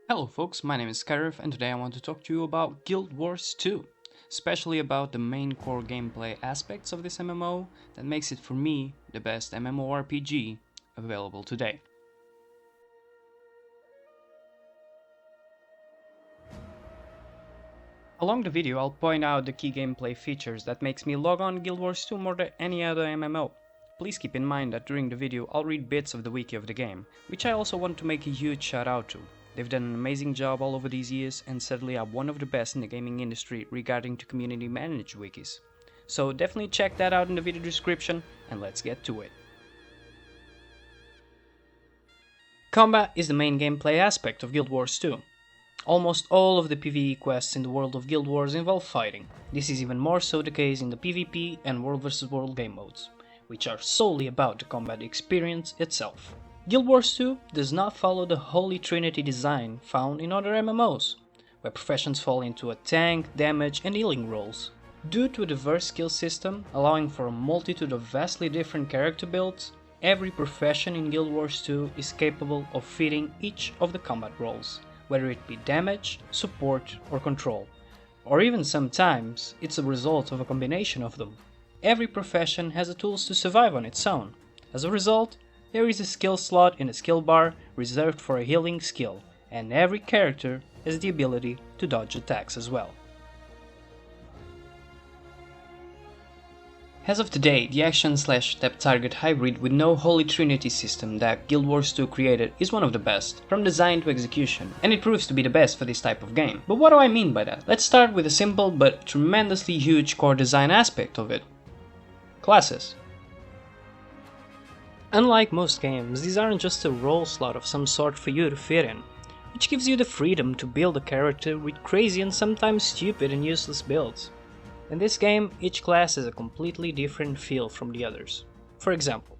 Hello folks, my name is Skyriff and today I want to talk to you about Guild Wars 2, especially about the main core gameplay aspects of this MMO that makes it for me the best MMORPG available today. Along the video I'll point out the key gameplay features that makes me log on Guild Wars 2 more than any other MMO. Please keep in mind that during the video I'll read bits of the wiki of the game, which I also want to make a huge shout out to. They've done an amazing job all over these years and sadly are one of the best in the gaming industry regarding to community managed wikis. So definitely check that out in the video description and let's get to it. Combat is the main gameplay aspect of Guild Wars 2. Almost all of the PvE quests in the world of Guild Wars involve fighting. This is even more so the case in the PvP and World vs World game modes, which are solely about the combat experience itself. Guild Wars 2 does not follow the Holy Trinity design found in other MMOs, where professions fall into a tank, damage and healing roles. Due to a diverse skill system allowing for a multitude of vastly different character builds, every profession in Guild Wars 2 is capable of fitting each of the combat roles, whether it be damage, support or control. Or even sometimes it's a result of a combination of them. Every profession has the tools to survive on its own. As a result, there is a skill slot in the skill bar reserved for a healing skill, and every character has the ability to dodge attacks as well. As of today, the action/tap target hybrid with no Holy Trinity system that Guild Wars 2 created is one of the best, from design to execution, and it proves to be the best for this type of game. But what do I mean by that? Let's start with a simple but tremendously huge core design aspect of it. Classes. Unlike most games, these aren't just a role slot of some sort for you to fit in, which gives you the freedom to build a character with crazy and sometimes stupid and useless builds. In this game, each class has a completely different feel from the others. For example,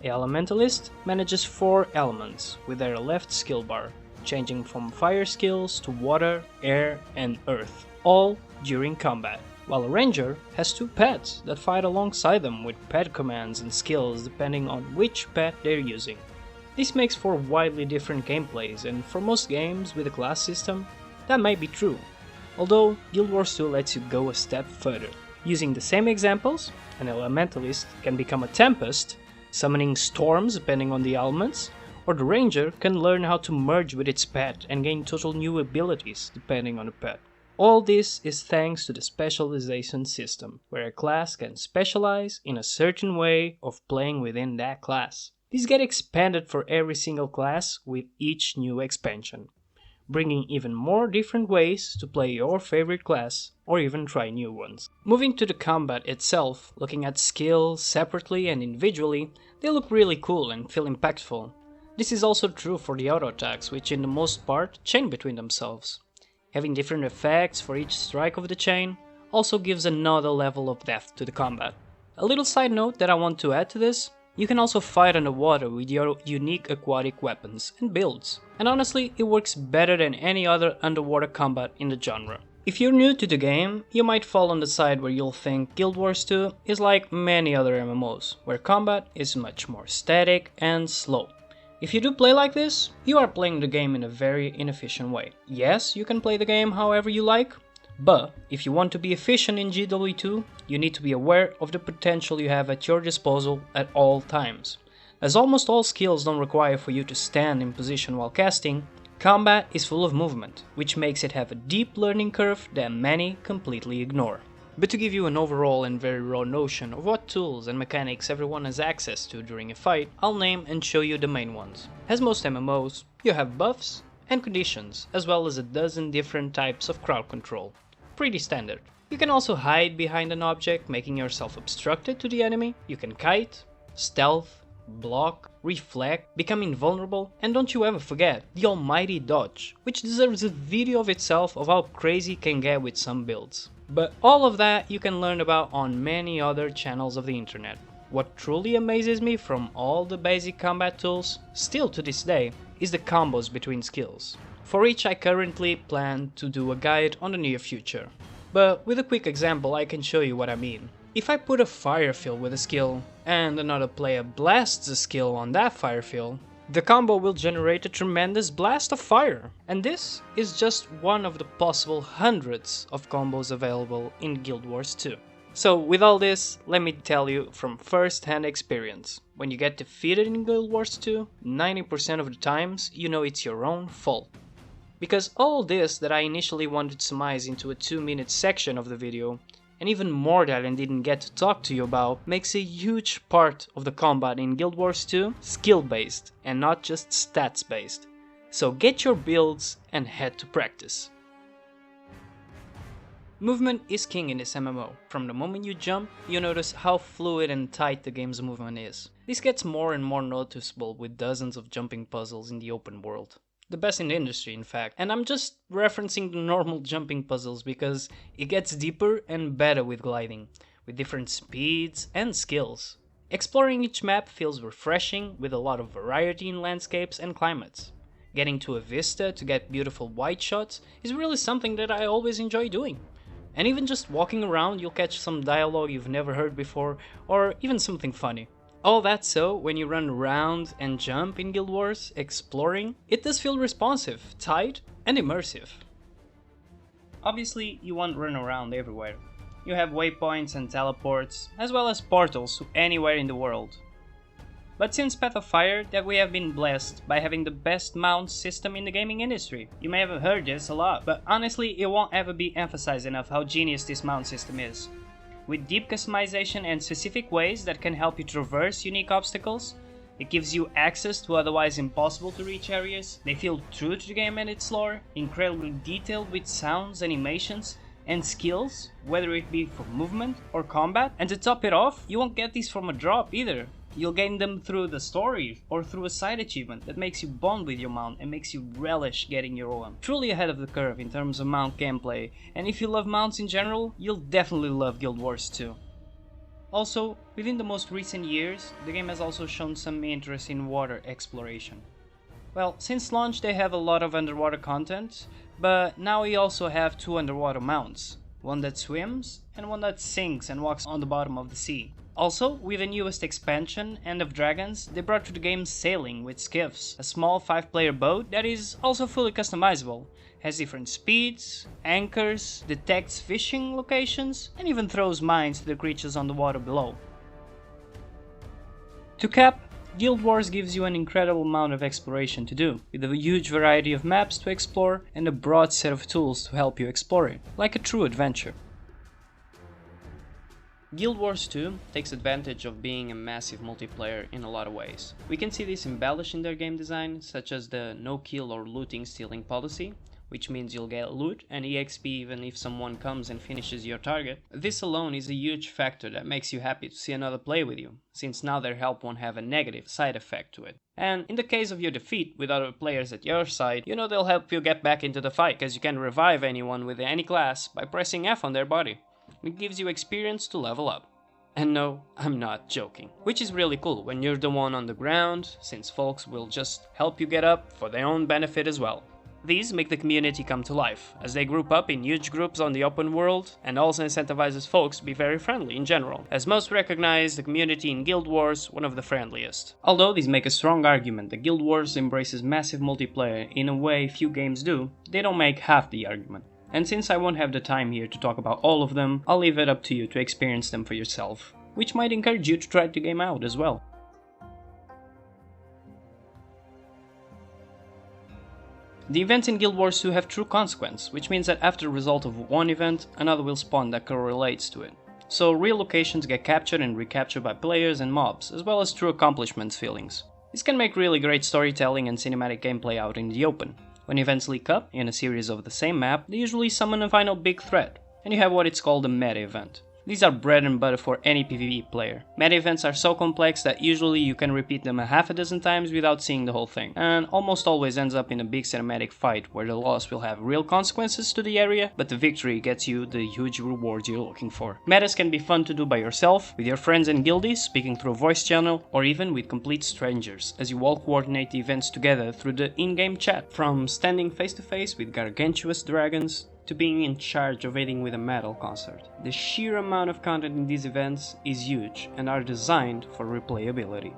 a Elementalist manages 4 elements with their left skill bar, changing from fire skills to water, air and earth, all during combat. While a Ranger has 2 pets that fight alongside them with pet commands and skills depending on which pet they're using. This makes for widely different gameplays, and for most games with a class system, that might be true. Although Guild Wars 2 lets you go a step further. Using the same examples, an Elementalist can become a Tempest, summoning storms depending on the elements, or the Ranger can learn how to merge with its pet and gain total new abilities depending on the pet. All this is thanks to the Specialization system, where a class can specialize in a certain way of playing within that class. These get expanded for every single class with each new expansion, bringing even more different ways to play your favorite class or even try new ones. Moving to the combat itself, looking at skills separately and individually, they look really cool and feel impactful. This is also true for the auto attacks, which in the most part chain between themselves. Having different effects for each strike of the chain also gives another level of depth to the combat. A little side note that I want to add to this: you can also fight underwater with your unique aquatic weapons and builds, and honestly it works better than any other underwater combat in the genre. If you're new to the game, you might fall on the side where you'll think Guild Wars 2 is like many other MMOs, where combat is much more static and slow. If you do play like this, you are playing the game in a very inefficient way. Yes, you can play the game however you like, but if you want to be efficient in GW2, you need to be aware of the potential you have at your disposal at all times. As almost all skills don't require for you to stand in position while casting, combat is full of movement, which makes it have a deep learning curve that many completely ignore. But to give you an overall and very raw notion of what tools and mechanics everyone has access to during a fight, I'll name and show you the main ones. As most MMOs, you have buffs and conditions, as well as a dozen different types of crowd control. Pretty standard. You can also hide behind an object, making yourself obstructed to the enemy. You can kite, stealth, block, reflect, become invulnerable, and don't you ever forget the almighty dodge, which deserves a video of itself of how crazy it can get with some builds. But all of that you can learn about on many other channels of the internet. What truly amazes me from all the basic combat tools, still to this day, is the combos between skills. For each I currently plan to do a guide on the near future. But with a quick example I can show you what I mean. If I put a fire field with a skill, and another player blasts a skill on that fire field, The combo will generate a tremendous blast of fire, and this is just one of the possible hundreds of combos available in Guild Wars 2. So with all this, let me tell you from first-hand experience, when you get defeated in Guild Wars 2, 90% of the times you know it's your own fault. Because all this that I initially wanted to surmise into a 2-minute section of the video, and even more that I didn't get to talk to you about, makes a huge part of the combat in Guild Wars 2 skill-based and not just stats-based. So get your builds and head to practice. Movement is king in this MMO. From the moment you jump, you notice how fluid and tight the game's movement is. This gets more and more noticeable with dozens of jumping puzzles in the open world. The best in the industry, in fact. And I'm just referencing the normal jumping puzzles because it gets deeper and better with gliding, with different speeds and skills. Exploring each map feels refreshing with a lot of variety in landscapes and climates. Getting to a vista to get beautiful wide shots is really something that I always enjoy doing. And even just walking around, you'll catch some dialogue you've never heard before, or even something funny. All that so, when you run around and jump in Guild Wars, exploring, it does feel responsive, tight, and immersive. Obviously, you won't run around everywhere. You have waypoints and teleports, as well as portals to anywhere in the world. But since Path of Fire, that we have been blessed by having the best mount system in the gaming industry. You may have heard this a lot, but honestly, it won't ever be emphasized enough how genius this mount system is. With deep customization and specific ways that can help you traverse unique obstacles, it gives you access to otherwise impossible to reach areas, they feel true to the game and its lore, incredibly detailed with sounds, animations, and skills, whether it be for movement or combat, and to top it off, you won't get these from a drop either. You'll gain them through the story or through a side achievement that makes you bond with your mount and makes you relish getting your own. Truly ahead of the curve in terms of mount gameplay, and if you love mounts in general, you'll definitely love Guild Wars 2. Also, within the most recent years, the game has also shown some interest in water exploration. Well, since launch they have a lot of underwater content, but now we also have 2 underwater mounts, one that swims and one that sinks and walks on the bottom of the sea. Also, with the newest expansion, End of Dragons, they brought to the game Sailing with Skiffs, a small 5-player boat that is also fully customizable, has different speeds, anchors, detects fishing locations, and even throws mines to the creatures on the water below. To cap, Guild Wars gives you an incredible amount of exploration to do, with a huge variety of maps to explore and a broad set of tools to help you explore it, like a true adventure. Guild Wars 2 takes advantage of being a massive multiplayer in a lot of ways. We can see this embellished in their game design, such as the no kill or looting stealing policy, which means you'll get loot and EXP even if someone comes and finishes your target. This alone is a huge factor that makes you happy to see another play with you, since now their help won't have a negative side effect to it. And in the case of your defeat with other players at your side, you know they'll help you get back into the fight, because you can revive anyone with any class by pressing F on their body. It gives you experience to level up. And no, I'm not joking. Which is really cool when you're the one on the ground, since folks will just help you get up for their own benefit as well. These make the community come to life, as they group up in huge groups on the open world, and also incentivizes folks to be very friendly in general, as most recognize the community in Guild Wars one of the friendliest. Although these make a strong argument that Guild Wars embraces massive multiplayer in a way few games do, they don't make half the argument. And since I won't have the time here to talk about all of them, I'll leave it up to you to experience them for yourself, which might encourage you to try the game out as well. The events in Guild Wars 2 have true consequence, which means that after the result of one event, another will spawn that correlates to it. So real locations get captured and recaptured by players and mobs, as well as true accomplishments feelings. This can make really great storytelling and cinematic gameplay out in the open. When events leak up in a series of the same map, they usually summon a final big threat, and you have what it's called a meta event. These are bread and butter for any PvE player. Meta events are so complex that usually you can repeat them a half a dozen times without seeing the whole thing, and almost always ends up in a big cinematic fight where the loss will have real consequences to the area, but the victory gets you the huge rewards you're looking for. Metas can be fun to do by yourself, with your friends and guildies, speaking through a voice channel, or even with complete strangers, as you all coordinate the events together through the in-game chat. From standing face to face with gargantuous dragons, to being in charge of aiding with a metal concert. The sheer amount of content in these events is huge and are designed for replayability.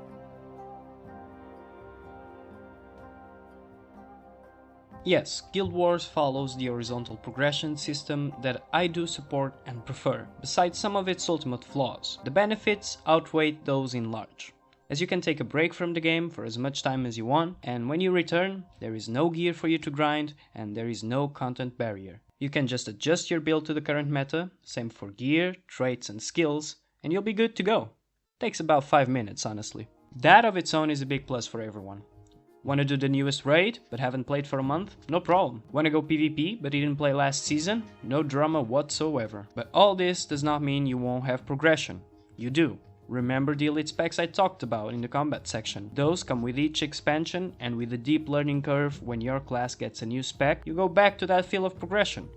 Yes, Guild Wars follows the horizontal progression system that I do support and prefer, besides some of its ultimate flaws. The benefits outweigh those in large, as you can take a break from the game for as much time as you want, and when you return, there is no gear for you to grind, and there is no content barrier. You can just adjust your build to the current meta, same for gear, traits and skills, and you'll be good to go. Takes about 5 minutes, honestly. That of its own is a big plus for everyone. Wanna do the newest raid, but haven't played for a month? No problem. Wanna go PvP, but didn't play last season? No drama whatsoever. But all this does not mean you won't have progression. You do. Remember the elite specs I talked about in the combat section. Those come with each expansion, and with a deep learning curve. When your class gets a new spec, you go back to that feel of progression.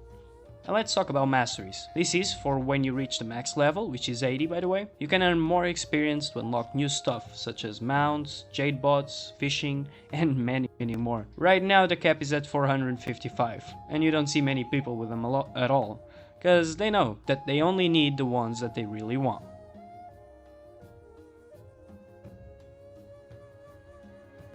And let's talk about masteries. This is for when you reach the max level, which is 80 by the way. You can earn more experience to unlock new stuff, such as mounts, jade bots, fishing, and many more. Right now the cap is at 455, and you don't see many people with them at all, cause they know that they only need the ones that they really want.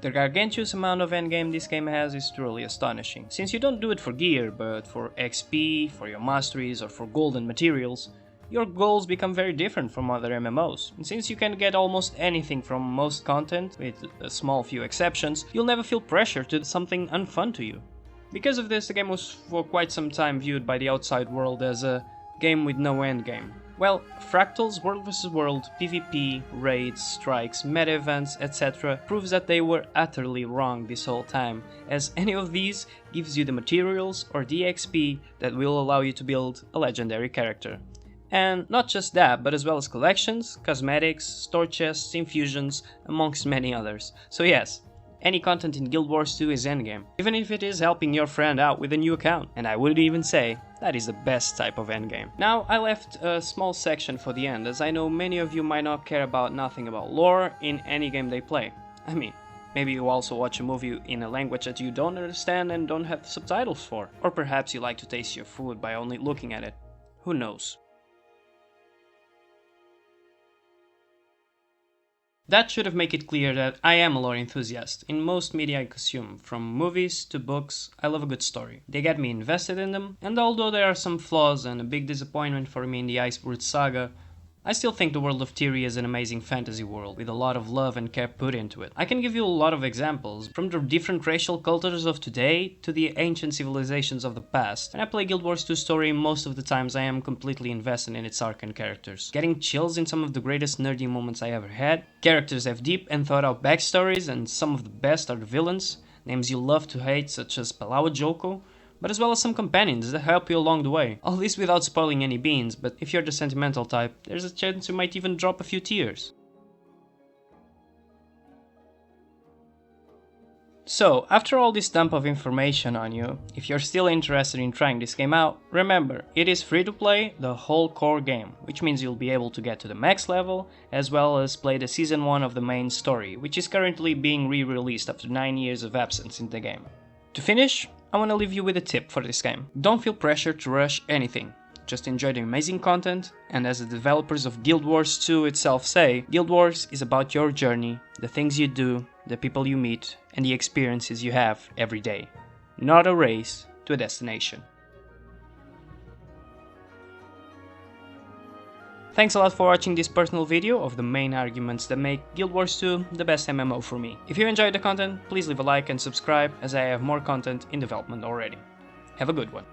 The gargantuous amount of endgame this game has is truly astonishing. Since you don't do it for gear, but for XP, for your masteries, or for golden materials, your goals become very different from other MMOs. And since you can get almost anything from most content, with a small few exceptions, you'll never feel pressure to do something unfun to you. Because of this, the game was for quite some time viewed by the outside world as a game with no endgame. Well, Fractal's World vs. World, PvP, raids, strikes, meta events, etc. proves that they were utterly wrong this whole time, as any of these gives you the materials or the XP that will allow you to build a legendary character. And not just that, but as well as collections, cosmetics, store chests, infusions, amongst many others. So yes, any content in Guild Wars 2 is endgame, even if it is helping your friend out with a new account, and I would even say that is the best type of endgame. Now, I left a small section for the end, as I know many of you might not care about nothing about lore in any game they play. I mean, maybe you also watch a movie in a language that you don't understand and don't have subtitles for. Or perhaps you like to taste your food by only looking at it. Who knows? That should have made it clear that I am a lore enthusiast. In most media I consume, from movies to books, I love a good story. They get me invested in them, and although there are some flaws and a big disappointment for me in the Iceberg saga, I still think the world of Tyria is an amazing fantasy world, with a lot of love and care put into it. I can give you a lot of examples, from the different racial cultures of today to the ancient civilizations of the past. When I play Guild Wars 2 story, most of the times I am completely invested in its arc and characters, getting chills in some of the greatest nerdy moments I ever had. Characters have deep and thought out backstories, and some of the best are the villains, names you love to hate such as Palawa Joko, but as well as some companions that help you along the way. All this without spoiling any beans, but if you're the sentimental type, there's a chance you might even drop a few tears. So, after all this dump of information on you, if you're still interested in trying this game out, remember, it is free to play the whole core game, which means you'll be able to get to the max level, as well as play the Season 1 of the main story, which is currently being re-released after 9 years of absence in the game. To finish, I want to leave you with a tip for this game. Don't feel pressure to rush anything. Just enjoy the amazing content, and as the developers of Guild Wars 2 itself say, Guild Wars is about your journey, the things you do, the people you meet, and the experiences you have every day. Not a race to a destination. Thanks a lot for watching this personal video of the main arguments that make Guild Wars 2 the best MMO for me. If you enjoyed the content, please leave a like and subscribe, as I have more content in development already. Have a good one.